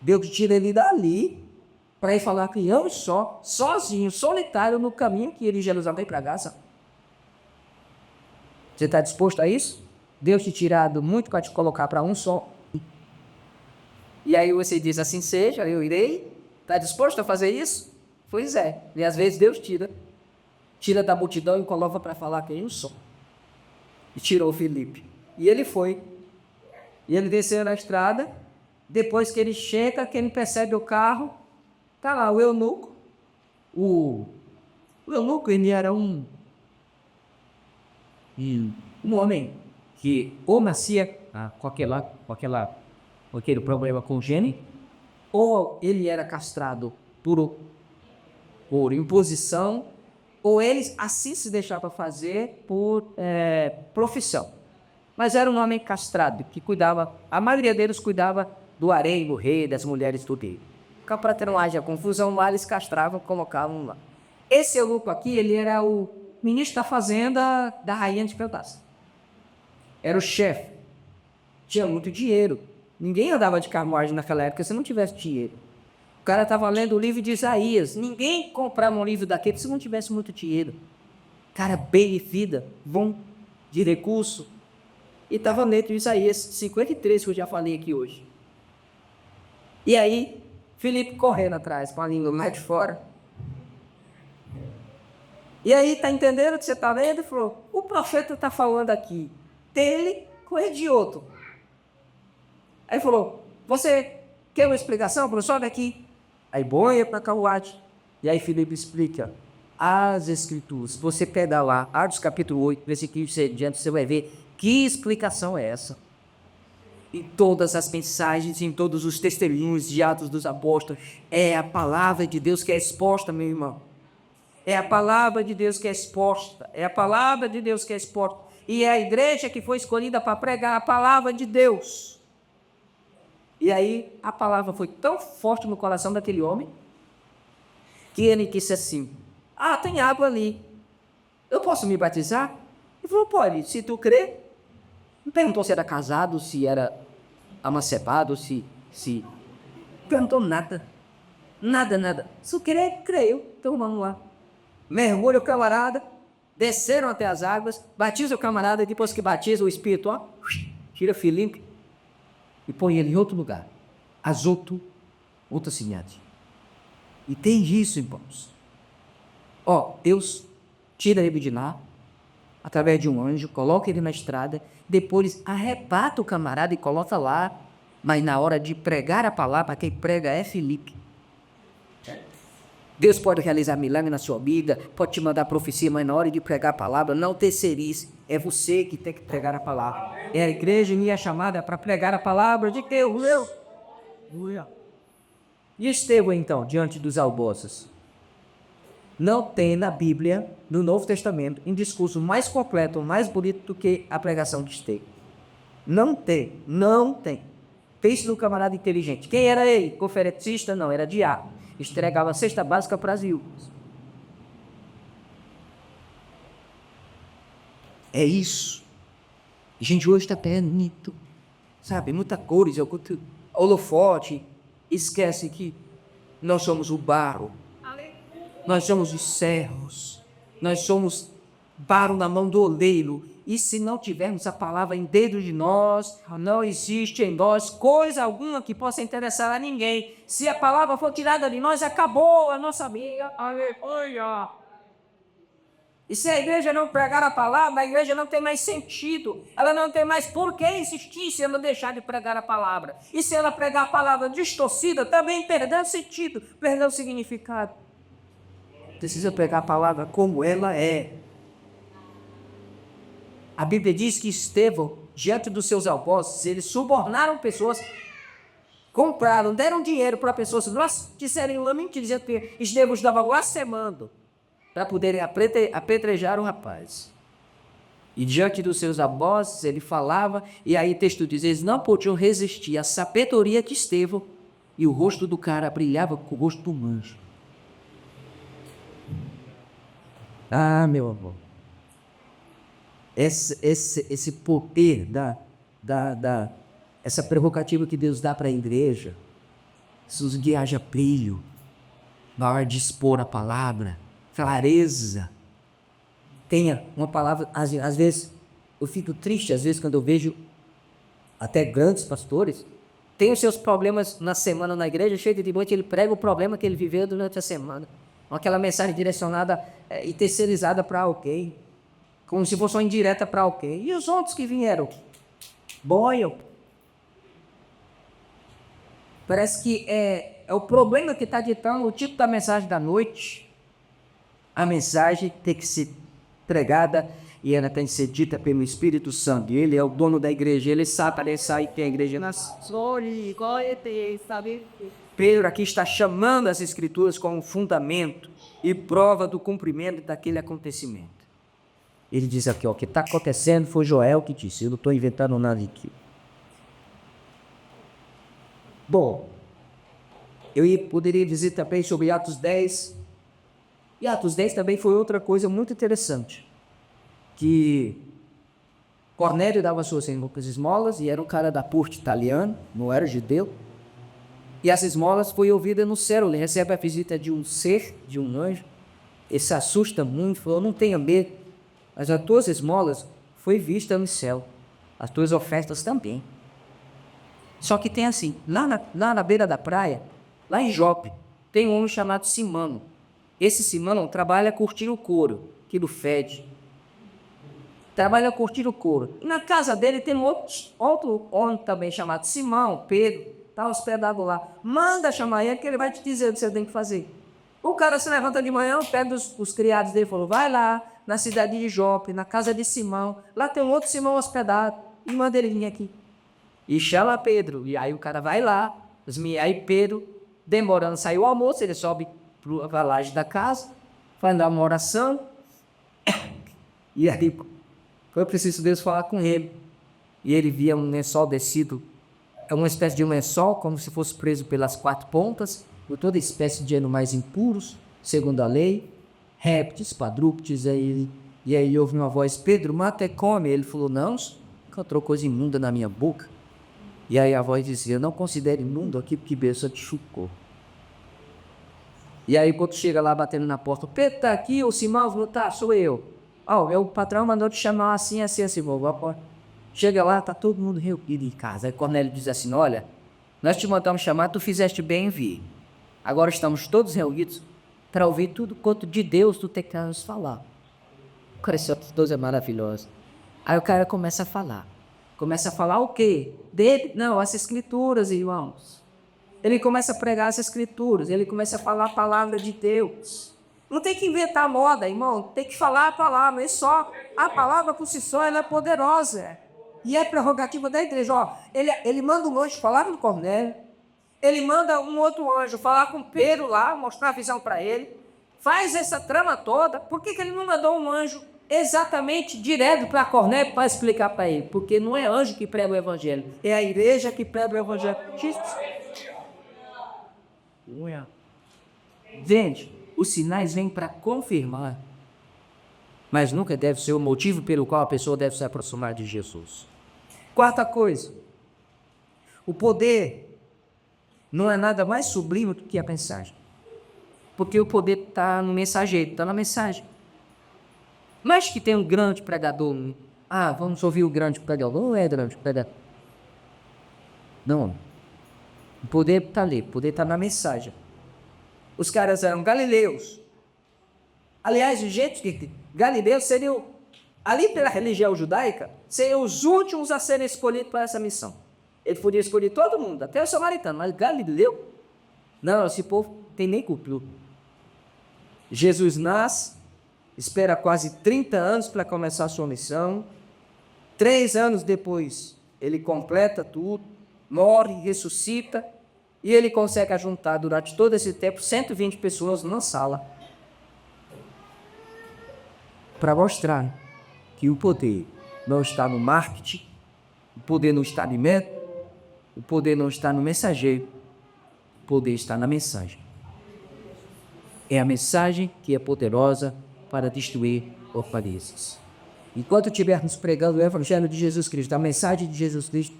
Deus tira ele dali para ir falar que eu só, sozinho, solitário, no caminho que ele de Jerusalém para Gaza. Você está disposto a isso? Deus te tirar do muito para te colocar para um só. E aí você diz, assim seja, eu irei. Está disposto a fazer isso? Pois é. E às vezes Deus tira da multidão e coloca para falar que um só. E tirou Filipe. E ele foi. E ele desceu na estrada. Depois que ele chega, que ele percebe o carro, está lá o eunuco. O eunuco, ele era um homem que ou nascia com aquele problema congênito, ou ele era castrado por imposição, ou eles assim se deixavam fazer por profissão. Mas era um homem castrado, que cuidava, a maioria deles cuidava do harém, do rei, das mulheres do rei. Para ter não haja confusão, lá eles castravam, colocavam lá. Esse eunuco aqui, ele era o ministro da fazenda da rainha de Peltas. Era o chefe. Tinha muito dinheiro. Ninguém andava de carruagem naquela época se não tivesse dinheiro. O cara estava lendo o livro de Isaías. Ninguém comprava um livro daquele se não tivesse muito dinheiro. Cara bem de vida, bom de recurso. E estava lendo Isaías 53, que eu já falei aqui hoje. E aí, Filipe correndo atrás, com a língua mais de fora. E aí, tá entendendo o que você está lendo? Ele falou, o profeta está falando aqui dele com ele de outro. Aí falou, você quer uma explicação, professor? Daqui. Aí boia para a carruagem. E aí Filipe explica as escrituras. Você pega lá, Atos capítulo 8, versículo 6 diante, você vai ver que explicação é essa. Em todas as mensagens, em todos os testemunhos de Atos dos Apóstolos, é a palavra de Deus que é exposta, meu irmão. É a palavra de Deus que é exposta. É a palavra de Deus que é exposta. E é a igreja que foi escolhida para pregar a palavra de Deus. E aí a palavra foi tão forte no coração daquele homem, que ele disse assim, tem água ali. Eu posso me batizar? Ele falou, pode, se tu crer. Não perguntou se era casado, se era amancebado, se... Não perguntou nada. Nada. Se eu crer, creio. Então vamos lá. Mergulha o camarada desceram até as águas, batiza o camarada, e depois que batiza o Espírito, ó, tira Filipe e põe ele em outro lugar. Azoto, outra cidade. E tem isso, irmãos. Ó, Deus tira ele de lá, através de um anjo, coloca ele na estrada, depois arrebata o camarada e coloca lá, mas na hora de pregar a palavra, quem prega é Filipe. Deus pode realizar milagre na sua vida, pode te mandar profecia, mas na hora de pregar a palavra, não terceirize. É você que tem que pregar a palavra. É a igreja minha chamada para pregar a palavra de Deus. E Estevão, então, diante dos algozes? Não tem na Bíblia, no Novo Testamento, um discurso mais completo, mais bonito do que a pregação de Estevão. Não tem, não tem. Pense no camarada inteligente. Quem era ele? Conferencista? Não, era diácono. Entregava a cesta básica para as viúvas. É isso. A gente hoje está bonito, sabe? Muita cores, holofote. Esquece que nós somos o barro. Nós somos os servos. Nós somos barro na mão do oleiro. E se não tivermos a palavra em dentro de nós, não existe em nós coisa alguma que possa interessar a ninguém. Se a palavra for tirada de nós, acabou a nossa amiga. Aleluia! E se a igreja não pregar a palavra, a igreja não tem mais sentido. Ela não tem mais por que insistir se ela deixar de pregar a palavra. E se ela pregar a palavra distorcida, também perdeu sentido, perdeu significado. Precisa pregar a palavra como ela é. A Bíblia diz que Estevão, diante dos seus algozes, eles subornaram pessoas, compraram, deram dinheiro para pessoas, nós disseram uma mentira, dizendo que Estevão estava blasfemando, para poderem apedrejar o rapaz. E diante dos seus algozes, ele falava, e aí o texto diz, eles não podiam resistir à sabedoria de Estevão, e o rosto do cara brilhava com o rosto do anjo. Ah, meu amor. Esse poder essa prerrogativa que Deus dá para a igreja, Jesus, que haja brilho na hora de expor a palavra, clareza. Tenha uma palavra, às vezes eu fico triste, às vezes quando eu vejo até grandes pastores, tem os seus problemas na semana na igreja, cheio de noite, ele prega o problema que ele viveu durante a semana. Aquela mensagem direcionada e terceirizada para alguém. Como se fosse uma indireta para alguém. E os outros que vieram? Boiam. Parece que é o problema que está ditando o tipo da mensagem da noite. A mensagem tem que ser pregada e ela tem que ser dita pelo Espírito Santo. Ele é o dono da igreja, ele sabe que a igreja nasceu. Pedro aqui está chamando as Escrituras como fundamento e prova do cumprimento daquele acontecimento. Ele diz aqui, ó, o que está acontecendo foi Joel que disse, eu não estou inventando nada aqui. Bom, poderia dizer também sobre Atos 10. E Atos 10 também foi outra coisa muito interessante. Que Cornélio dava suas esmolas e era um cara da corte italiana, não era judeu. E as esmolas foi ouvida no céu, ele recebe a visita de um ser, de um anjo. Ele se assusta muito, falou, não tenha medo. Mas as tuas esmolas foi vista no céu, as tuas ofertas também. Só que tem assim, lá na beira da praia, lá em Jope, tem um homem chamado Simão. Esse Simão trabalha curtindo o couro, aquilo fede. Trabalha curtindo o couro. E na casa dele tem outro homem também chamado Simão, Pedro, está hospedado lá. Manda chamar ele que ele vai te dizer o que você tem que fazer. O cara se levanta de manhã, pega os criados dele e falou, vai lá na cidade de Jope, na casa de Simão, lá tem um outro Simão hospedado, e manda ele vir aqui. E chama Pedro, e aí o cara vai lá, aí Pedro, demorando, saiu o almoço, ele sobe para a laje da casa, faz uma oração, e aí foi preciso Deus falar com ele, e ele via um lençol descido, é uma espécie de um lençol, como se fosse preso pelas 4 pontas, por toda espécie de animais impuros, segundo a lei, répteis, quadrúpedes, e aí ele ouviu uma voz, Pedro, mata e come. Ele falou, não, encontrou coisa imunda na minha boca. E aí a voz dizia, não considere imundo aqui, porque Deus te chucou. E aí quando chega lá batendo na porta, Pedro está aqui, o Simão falou, tá, sou eu. Ó, meu patrão mandou te chamar assim, assim, assim, vovó. Chega lá, tá todo mundo reunido em casa. Aí Cornélio diz assim, olha, nós te mandamos chamar, tu fizeste bem em vir. Agora estamos todos reunidos para ouvir tudo quanto de Deus tu tem que nos falar. O cara, esse Deus é maravilhoso. Aí o cara começa a falar. Começa a falar o quê? Dele? Não, as escrituras, irmãos. Ele começa a pregar as escrituras, ele começa a falar a palavra de Deus. Não tem que inventar moda, irmão, tem que falar a palavra, é só a palavra por si só, ela é poderosa. E é prerrogativa da igreja, ó, ele manda um anjo falar com Cornélio, ele manda um outro anjo falar com Pedro lá, mostrar a visão para ele, faz essa trama toda. Por que ele não mandou um anjo exatamente direto para Cornélio para explicar para ele? Porque não é anjo que prega o evangelho, é a igreja que prega o evangelho. Gente, os sinais vêm para confirmar, mas nunca deve ser o motivo pelo qual a pessoa deve se aproximar de Jesus. Quarta coisa, o poder não é nada mais sublime do que a mensagem. Porque o poder está no mensageiro, está na mensagem. Mas que tem um grande pregador. Vamos ouvir o grande pregador. Não é grande pregador. Não. O poder está ali, o poder está na mensagem. Os caras eram galileus. Aliás, o jeito que galileus seriam, ali pela religião judaica, seriam os últimos a serem escolhidos para essa missão. Ele podia escolher todo mundo, até o samaritano, mas galileu? Não, esse povo tem nem culpa. Jesus nasce, espera quase 30 anos para começar a sua missão. 3 anos depois, ele completa tudo, morre, ressuscita, e ele consegue ajuntar durante todo esse tempo 120 pessoas numa sala para mostrar que o poder não está no marketing, o poder não está no método, o poder não está no mensageiro, o poder está na mensagem. É a mensagem que é poderosa para destruir fortalezas. Enquanto estivermos pregando o Evangelho de Jesus Cristo, a mensagem de Jesus Cristo,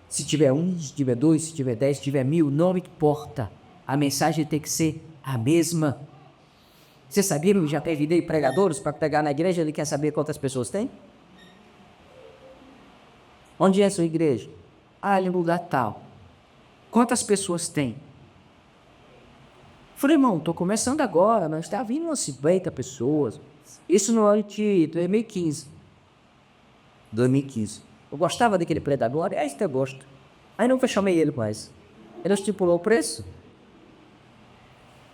se tiver 1, se tiver 2, se tiver 10, se tiver 1000, não importa. A mensagem tem que ser a mesma. Você sabia que já teve pregadores para pregar na igreja? Ele quer saber quantas pessoas tem? Onde é a sua igreja? Ele lugar tal. Quantas pessoas tem? Falei, irmão, estou começando agora, mas está vindo umas 50 pessoas. Isso no ano de 2015. 2015. Eu gostava daquele pregador, isso eu gosto. Aí nunca chamei ele mais. Ele estipulou o preço.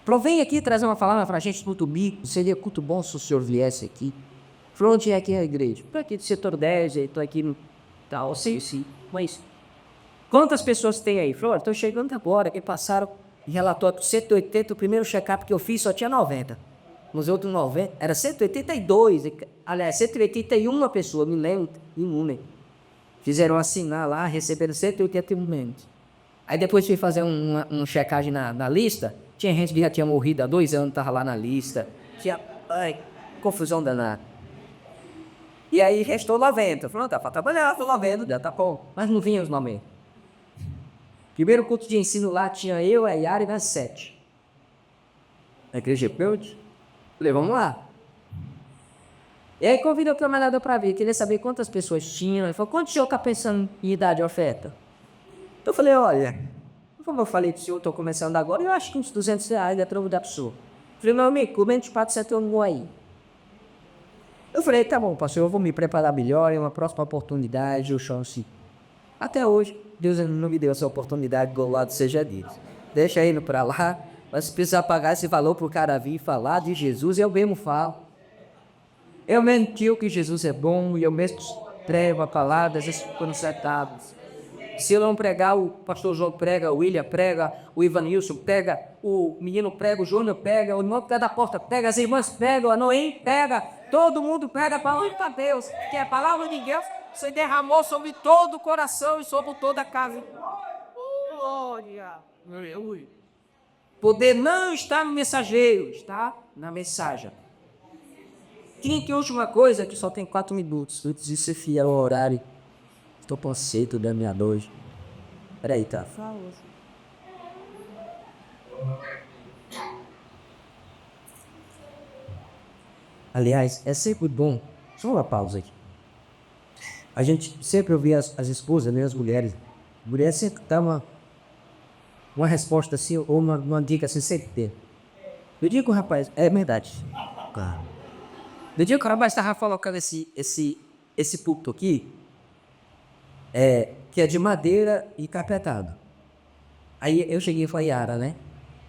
Falou, vem aqui trazer uma palavra para a gente no domingo. Seria culto bom se o senhor viesse aqui. Falou, onde é que é a igreja? Estou aqui do setor 10, estou aqui no tal. Sim, mas quantas pessoas tem aí? Falou, estou chegando agora, que passaram e relatou 180, o primeiro check-up que eu fiz só tinha 90. Nos outros 90, era 182, aliás, 181 pessoas, me lembro, fizeram assinar lá, receberam 181 membros. Aí depois fui fazer um checagem na lista, tinha gente que já tinha morrido há 2 anos, estava lá na lista, tinha, confusão danada. E aí restou 90, falou, tá para trabalhar, tô 90, já tá bom, mas não vinha os 90. Primeiro culto de ensino lá, tinha eu, a Yara e mais 7. Na igreja Peude. Falei, vamos lá. E aí convidou o camarada para vir, queria saber quantas pessoas tinham. Ele falou, quanto o senhor está pensando em idade de oferta? Eu falei, olha, como eu falei para o senhor, estou começando agora, eu acho que uns R$200 é para eu dar para o senhor. Eu falei, meu amigo, com menos de 400 eu não vou aí. Eu falei, tá bom, pastor, eu vou me preparar melhor, em uma próxima oportunidade, eu chamo assim. Até hoje, Deus não me deu essa oportunidade, louvado seja Deus. Deixa ele para lá, mas se precisar pagar esse valor para o cara vir falar de Jesus, eu mesmo falo. Eu mesmo digo que Jesus é bom e eu mesmo prego a palavra, às vezes ficam sentados. Se eu não pregar, o pastor João prega, o William prega, o Ivanilson prega, o menino prega, o Júnior prega, o irmão que está da porta prega, as irmãs pregam, a Noém prega, todo mundo prega a palavra de Deus, que é a palavra de Deus, se derramou sobre todo o coração e sobre toda a casa. Glória! Poder não está no mensageiro, está na mensagem. Quinta e última coisa, que só tem 4 minutos. Antes de ser fiel ao horário. Estou panceiro da meia-noite. Peraí, tá? Aliás, é sempre bom. Só uma pausa aqui. A gente sempre ouvia as esposas, né, as mulheres. A mulher sempre dá uma resposta assim, ou uma dica assim, sempre tem. No dia que o rapaz. É verdade. Claro. No dia que o rapaz estava colocando esse púlpito aqui, que é de madeira e carpetado. Aí eu cheguei e falei, Yara, né?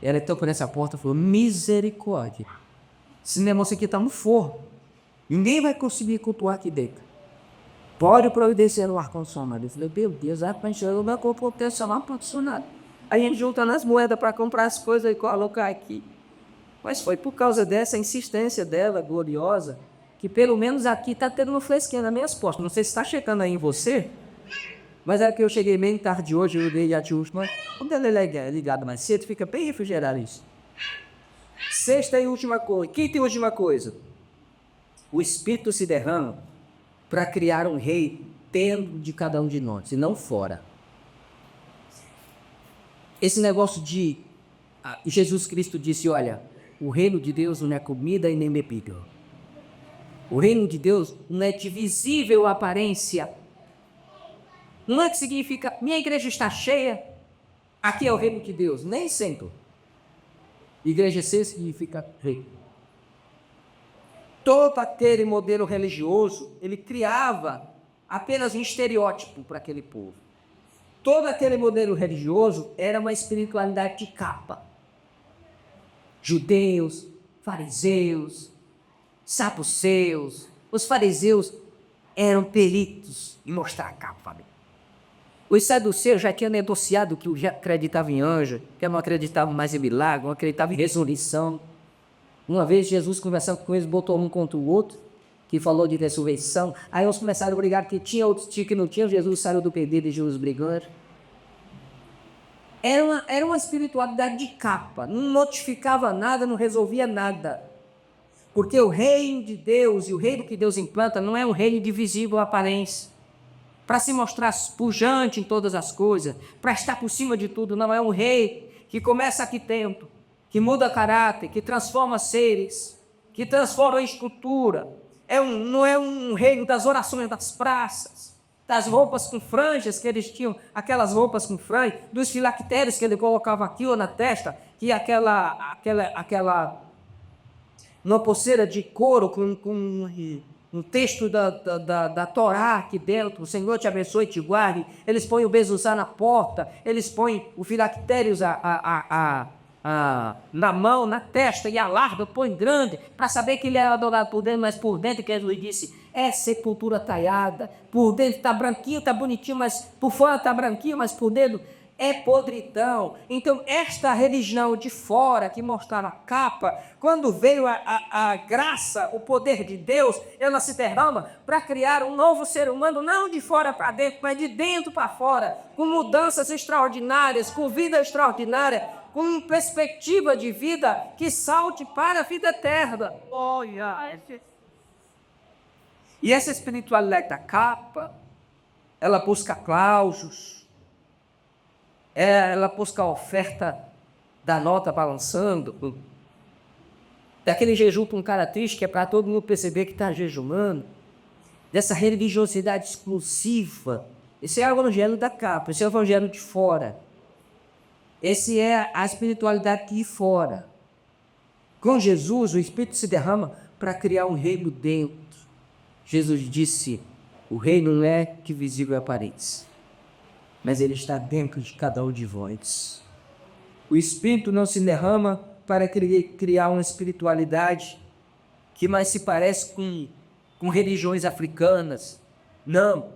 Ela tocou nessa porta e falou, misericórdia. Esse negócio aqui tá no forno. Ninguém vai conseguir cultuar aqui dentro. Pode providenciar no ar-condicionado. Eu falei, meu Deus, para enxergar o meu corpo potencial ar-condicionado. Aí a gente juntando as moedas para comprar as coisas e colocar aqui. Mas foi por causa dessa insistência dela, gloriosa, que pelo menos aqui está tendo uma fresquinha nas minhas portas. Não sei se está chegando aí em você, mas é que eu cheguei bem tarde hoje, eu dei a última. Quando ela é ligada mais cedo, fica bem refrigerado isso. Sexta e última coisa. Quinta e última coisa. O Espírito se derrama para criar um rei dentro de cada um de nós, e não fora. Esse negócio de... Jesus Cristo disse, olha, o reino de Deus não é comida e nem bebida. O reino de Deus não é de visível aparência. Não é que significa, minha igreja está cheia, aqui é o reino de Deus. Nem sempre. Igreja ser significa rei. Todo aquele modelo religioso, ele criava apenas um estereótipo para aquele povo. Todo aquele modelo religioso era uma espiritualidade de capa. Judeus, fariseus, saduceus. Os fariseus eram peritos em mostrar a capa, família. Os saduceus já tinham negociado que já acreditavam em anjo, que não acreditavam mais em milagre, não acreditavam em ressurreição. Uma vez Jesus conversando com eles, botou um contra o outro, que falou de ressurreição. Aí uns começaram a brigar que tinha, outros tinham que não tinha. Jesus saiu do perdido e Jesus brigando. Era uma espiritualidade de capa, não notificava nada, não resolvia nada. Porque o reino de Deus e o reino que Deus implanta não é um reino de visível aparência. Para se mostrar pujante em todas as coisas, para estar por cima de tudo, não é um rei que começa aqui dentro, que muda caráter, que transforma seres, que transforma a estrutura. Não é um reino das orações das praças, das roupas com franjas que eles tinham, aquelas roupas com franja, dos filactérios que ele colocava aqui ou na testa, que uma pulseira de couro com um texto da Torá aqui dentro, o Senhor te abençoe e te guarde. Eles põem o bezuzá na porta, eles põem o filactérios na mão, na testa, e a larva põe grande, para saber que ele é adorado por dentro, mas por dentro, que Jesus disse, é sepultura talhada. Por dentro está branquinho, está bonitinho, mas por fora está branquinho, mas por dentro é podridão. Então, esta religião de fora, que mostrava a capa, quando veio a graça, o poder de Deus, ela se derrama para criar um novo ser humano, não de fora para dentro, mas de dentro para fora, com mudanças extraordinárias, com vida extraordinária, com perspectiva de vida que salte para a vida eterna. E essa espiritualidade da capa, ela busca aplausos, ela busca a oferta da nota balançando, daquele jejum com cara triste, que é para todo mundo perceber que está jejumando, dessa religiosidade exclusiva. Esse é o evangelho da capa, esse é o evangelho de fora. Essa é a espiritualidade de fora. Com Jesus, o Espírito se derrama para criar um reino dentro. Jesus disse, o reino não é que visível aparência, mas ele está dentro de cada um de vós. O Espírito não se derrama para criar uma espiritualidade que mais se parece com religiões africanas. Não,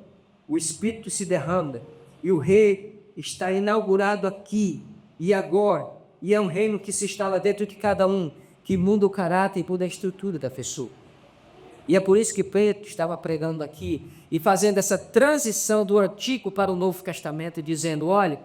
o Espírito se derrama e o rei está inaugurado aqui e agora, e é um reino que se instala dentro de cada um, que muda o caráter e muda a estrutura da pessoa. E é por isso que Pedro estava pregando aqui e fazendo essa transição do Antigo para o Novo Testamento, dizendo, olha,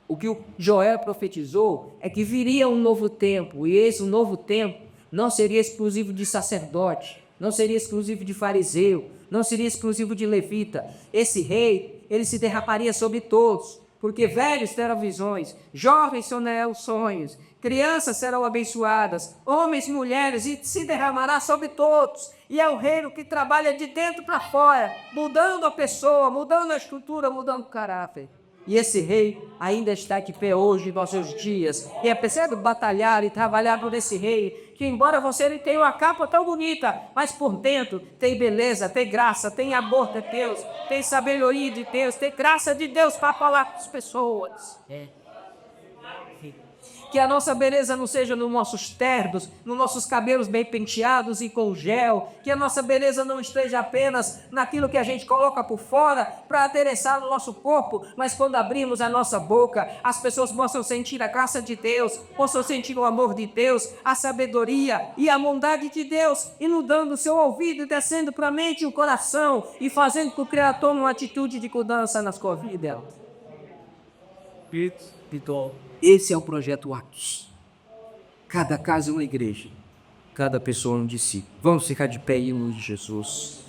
o que o Joel profetizou é que viria um novo tempo, e esse novo tempo não seria exclusivo de sacerdote, não seria exclusivo de fariseu, não seria exclusivo de levita. Esse rei, ele se derramaria sobre todos, porque velhos terão visões, jovens sonharão sonhos, crianças serão abençoadas, homens e mulheres, e se derramará sobre todos. E é o reino que trabalha de dentro para fora, mudando a pessoa, mudando a estrutura, mudando o caráter. E esse rei ainda está aqui pé hoje, em nossos dias. E é preciso batalhar e trabalhar por esse rei, que embora você não tenha uma capa tão bonita, mas por dentro tem beleza, tem graça, tem amor de Deus, tem sabedoria de Deus, tem graça de Deus para falar com as pessoas. Que a nossa beleza não seja nos nossos ternos, nos nossos cabelos bem penteados e com gel. Que a nossa beleza não esteja apenas naquilo que a gente coloca por fora para adereçar o nosso corpo, mas quando abrimos a nossa boca, as pessoas possam sentir a graça de Deus, possam sentir o amor de Deus, a sabedoria e a bondade de Deus, inundando o seu ouvido, descendo para a mente e o coração e fazendo com que o Criador tome uma atitude de mudança na sua vida. Esse é o projeto Atos. Cada casa é uma igreja, cada pessoa é um discípulo. Vamos ficar de pé em nome de Jesus.